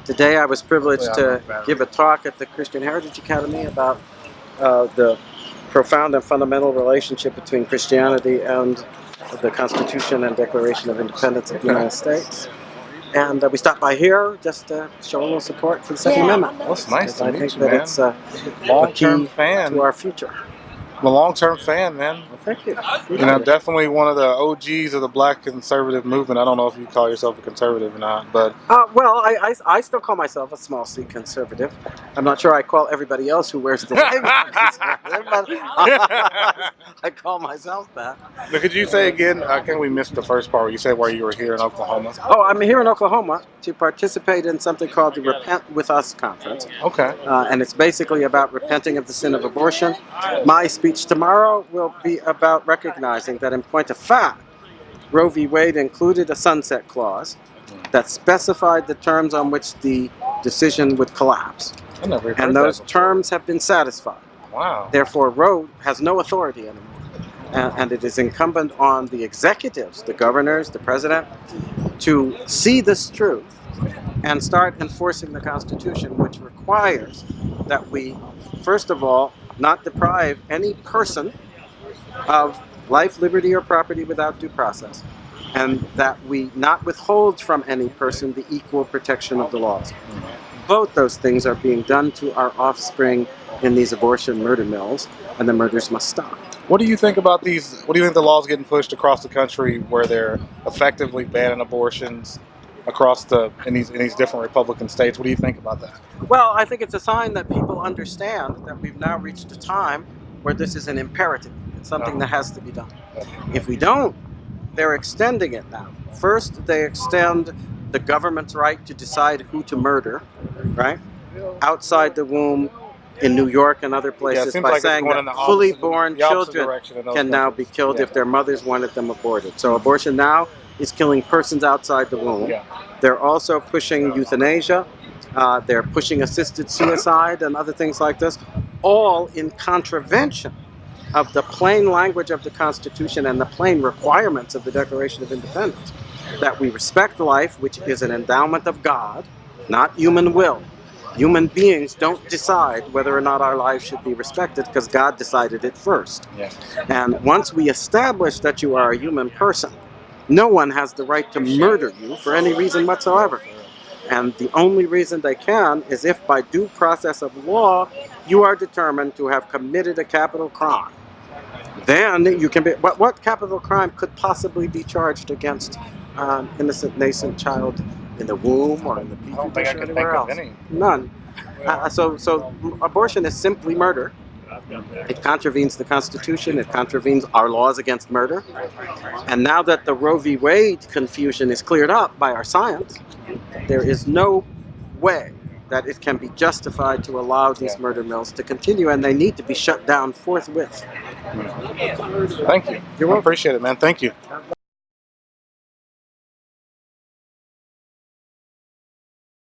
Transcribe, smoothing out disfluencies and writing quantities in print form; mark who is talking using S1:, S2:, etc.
S1: Today I was privileged to give a talk at the Christian Heritage Academy about the profound and fundamental relationship between Christianity and the Constitution and Declaration of Independence of the United States. And we stopped by here just to show a little support for the Second Amendment.
S2: Well, it's nice to meet you,
S1: I think
S2: man.
S1: that it's a key to our future.
S2: I'm a long-term fan, man.
S1: Well, thank you.
S2: You know, definitely one of the OGs of the Black conservative movement. I don't know if you call yourself a conservative or not, but
S1: well, I still call myself a small C conservative. I'm not sure I call everybody else who wears the label conservative, but I call myself that.
S2: But could you say again? I think we missed the first part where you said where you were here in Oklahoma.
S1: Oh, I'm here in Oklahoma to participate in something called the Repent With Us conference.
S2: Okay.
S1: And it's basically about repenting of the sin of abortion. My speech tomorrow will be about recognizing that in point of fact, Roe v. Wade included a sunset clause that specified the terms on which the decision would collapse. And those terms have been satisfied.
S2: Wow.
S1: Therefore, Roe has no authority anymore. And it is incumbent on the executives, the governors, the president, to see this truth and start enforcing the Constitution, which requires that we, first of all, not deprive any person of life, liberty, or property without due process, and that we not withhold from any person the equal protection of the laws. Both those things are being done to our offspring in these abortion murder mills, and the murders must stop.
S2: What do you think about these? What do you think the laws getting pushed across the country where they're effectively banning abortions across in these different Republican states? What do you think about that?
S1: Well, I think it's a sign that people understand that we've now reached a time where this is an imperative. It's something that has to be done. If we don't, they're extending it now. First, they extend the government's right to decide who to murder, right? Outside the womb in New York and other places, by saying that fully born children can now be killed if their mothers wanted them aborted. So abortion now is killing persons outside the womb. They're also pushing euthanasia. They're pushing assisted suicide and other things like this, all in contravention of the plain language of the Constitution and the plain requirements of the Declaration of Independence, that we respect life, which is an endowment of God, not human will. Human beings don't decide whether or not our lives should be respected because God decided it first. And once we establish that you are a human person, no one has the right to murder you for any reason whatsoever. And the only reason they can is if by due process of law you are determined to have committed a capital crime. Then you can be... What capital crime could possibly be charged against an innocent nascent child in the womb or in the petri dish or anywhere else? None. So abortion is simply murder. It contravenes the Constitution. It contravenes our laws against murder. And now that the Roe v. Wade confusion is cleared up by our science, there is no way that it can be justified to allow these murder mills to continue, and they need to be shut down forthwith.
S2: Thank you. I appreciate it, man. Thank you.